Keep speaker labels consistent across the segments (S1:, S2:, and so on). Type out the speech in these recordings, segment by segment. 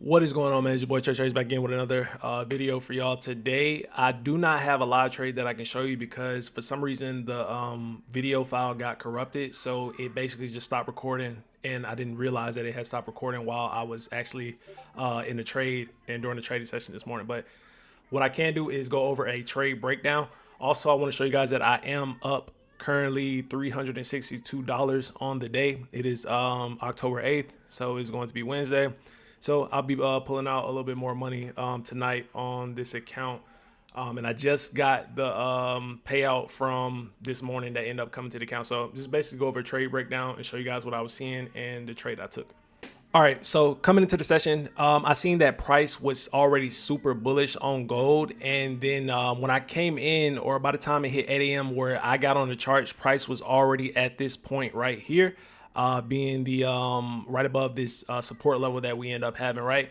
S1: What is going on, man? It's your boy Tre.Trades back again with another video for y'all today. I do not have a live trade that I can show you because for some reason the video file got corrupted. So it basically just stopped recording and I didn't realize that it had stopped recording while I was actually in the trade and during the trading session this morning. But what I can do is go over a trade breakdown. Also, I want to show you guys that I am up currently $362 on the day. It is October 8th, so it's going to be Wednesday. So I'll be pulling out a little bit more money tonight on this account. And I just got the payout from this morning that ended up coming to the account. So just basically go over a trade breakdown and show you guys what I was seeing and the trade I took. All right, so coming into the session, I seen that price was already super bullish on gold, and then when I came in, or by the time it hit 8 a.m. where I got on the charts, price was already at this point right here, being the right above this support level that we end up having. Right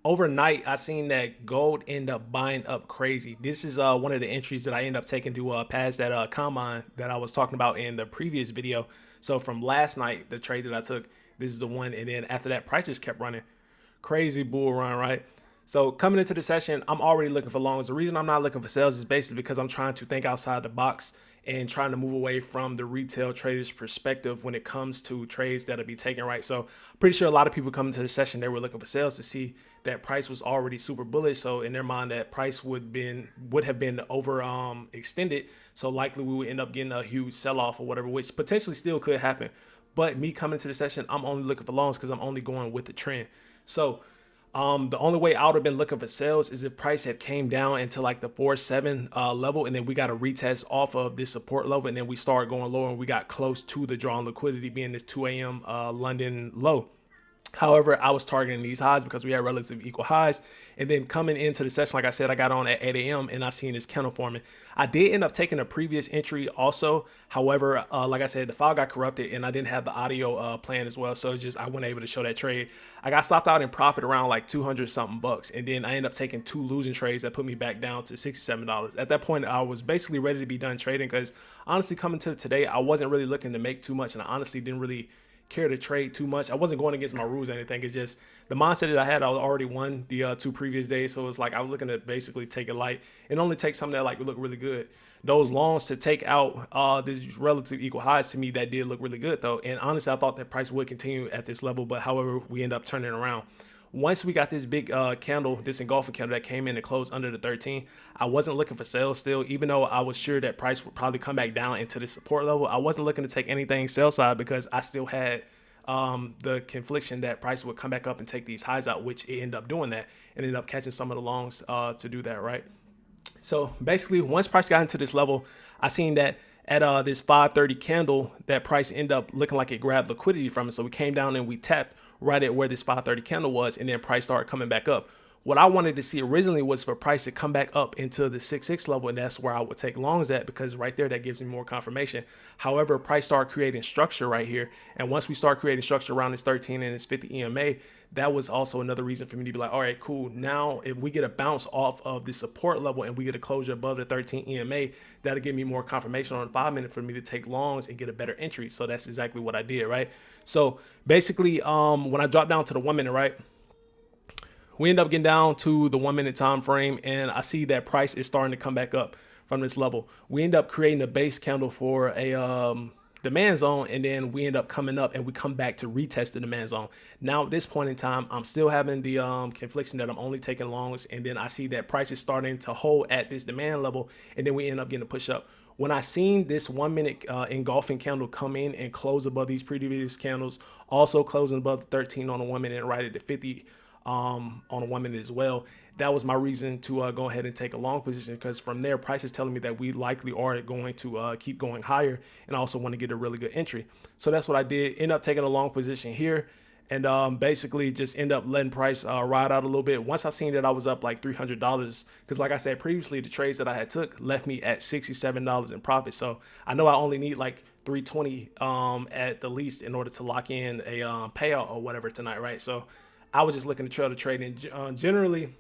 S1: overnight, I seen that gold end up buying up crazy. This is one of the entries that I end up taking to pass that combine that I was talking about in the previous video. So from last night, the trade that I took, this is the one. And then after that, price just kept running. Crazy bull run, right? So coming into the session, I'm already looking for longs. The reason I'm not looking for sales is basically because I'm trying to think outside the box and trying to move away from the retail trader's perspective when it comes to trades that'll be taken, right? So I'm pretty sure a lot of people coming to the session, they were looking for sales to see that price was already super bullish. So in their mind, that price would have been over extended. So likely we would end up getting a huge sell-off or whatever, which potentially still could happen. But me coming to the session, I'm only looking for longs because I'm only going with the trend. So the only way I would have been looking for sales is if price had came down into like the 4.7 level, and then we got a retest off of this support level, and then we started going lower, and we got close to the drawn liquidity being this 2 a.m. London low. However, I was targeting these highs because we had relatively equal highs. And then coming into the session, like I said, I got on at 8 a.m. and I seen this candle forming. I did end up taking a previous entry also. However, like I said, the file got corrupted and I didn't have the audio playing as well. So just I wasn't able to show that trade. I got stopped out in profit around like 200 something bucks. And then I ended up taking two losing trades that put me back down to $67. At that point, I was basically ready to be done trading because honestly, coming to today, I wasn't really looking to make too much. And I honestly didn't really care to trade too much. I wasn't going against my rules or anything. It's just the mindset that I had. I already won the two previous days, so it's like I was looking to basically take it light and only take something that like look really good. Those longs to take out these relative equal highs to me that did look really good though. And honestly, I thought that price would continue at this level, but however, we end up turning around. Once we got this big candle, this engulfing candle that came in and closed under the 13, I wasn't looking for sales still, even though I was sure that price would probably come back down into the support level. I wasn't looking to take anything sell side because I still had the confliction that price would come back up and take these highs out, which it ended up doing that and ended up catching some of the longs to do that, right? So basically, once price got into this level, I seen that at this 530 candle, that price ended up looking like it grabbed liquidity from it. So we came down and we tapped right at where this 530 candle was, and then price started coming back up. What I wanted to see originally was for price to come back up into the 6x level, and that's where I would take longs at because right there, that gives me more confirmation. However, price started creating structure right here, and once we start creating structure around this 13 and this 50 EMA, that was also another reason for me to be like, all right, cool. Now, if we get a bounce off of the support level and we get a closure above the 13 EMA, that'll give me more confirmation on 5 minute for me to take longs and get a better entry. So that's exactly what I did, right? So basically, when I dropped down to the 1 minute, right, we end up getting down to the 1 minute time frame, and I see that price is starting to come back up from this level. We end up creating a base candle for a demand zone, and then we end up coming up and we come back to retest the demand zone. Now at this point in time, I'm still having the confliction that I'm only taking longs, and then I see that price is starting to hold at this demand level, and then we end up getting a push up. When I seen this 1 minute engulfing candle come in and close above these previous candles, also closing above the 13 on the 1 minute and right at the 50 on a 1 minute as well, that was my reason to go ahead and take a long position, because from there price is telling me that we likely are going to keep going higher, and I also want to get a really good entry. So that's what I did. End up taking a long position here, and basically just end up letting price ride out a little bit. Once I seen that I was up like $300, because like I said previously, the trades that I had took left me at $67 in profit. So I know I only need like 320 at the least in order to lock in a payout or whatever tonight, right? So I was just looking to trail the trade, and generally,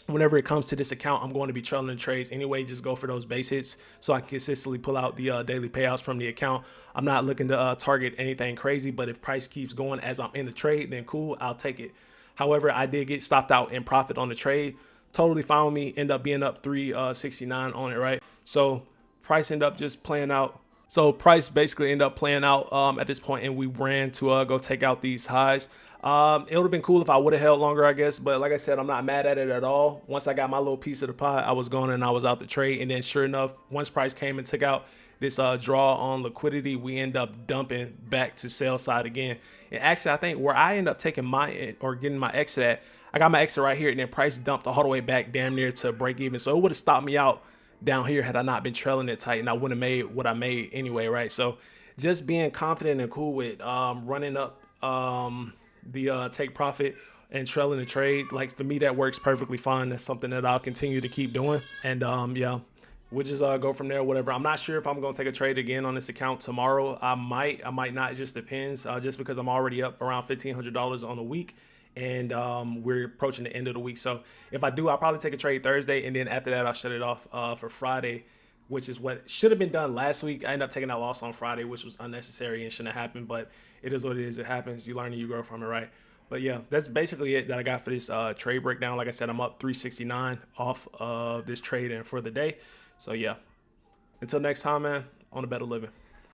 S1: whenever it comes to this account, I'm going to be trailing the trades anyway. Just go for those base hits so I can consistently pull out the daily payouts from the account. I'm not looking to target anything crazy, but if price keeps going as I'm in the trade, then cool, I'll take it. However, I did get stopped out in profit on the trade. Totally fine with me. End up being up 369 on it, right? So price end up just playing out. So price basically ended up playing out at this point, and we ran to go take out these highs. It would have been cool if I would have held longer, I guess. But like I said, I'm not mad at it at all. Once I got my little piece of the pie, I was going and I was out the trade. And then sure enough, once price came and took out this draw on liquidity, we end up dumping back to sell side again. And actually, I think where I end up taking my or getting my exit at, I got my exit right here, and then price dumped all the way back damn near to break even. So it would have stopped me out down here had I not been trailing it tight, and I wouldn't have made what I made anyway, right? So just being confident and cool with running up the take profit and trailing the trade, like for me, that works perfectly fine. That's something that I'll continue to keep doing. And yeah, we'll just go from there, whatever. I'm not sure if I'm going to take a trade again on this account tomorrow. I might not. It just depends, just because I'm already up around $1,500 on the week, and we're approaching the end of the week. So if I do, I'll probably take a trade Thursday, and then after that, I'll shut it off for Friday, which is what should have been done last week. I ended up taking that loss on Friday, which was unnecessary and shouldn't have happened, but it is what it is. It happens. You learn and you grow from it, right? But yeah, that's basically it that I got for this trade breakdown. Like I said, I'm up 369 off of this trade and for the day. So yeah, until next time, man, on a better living.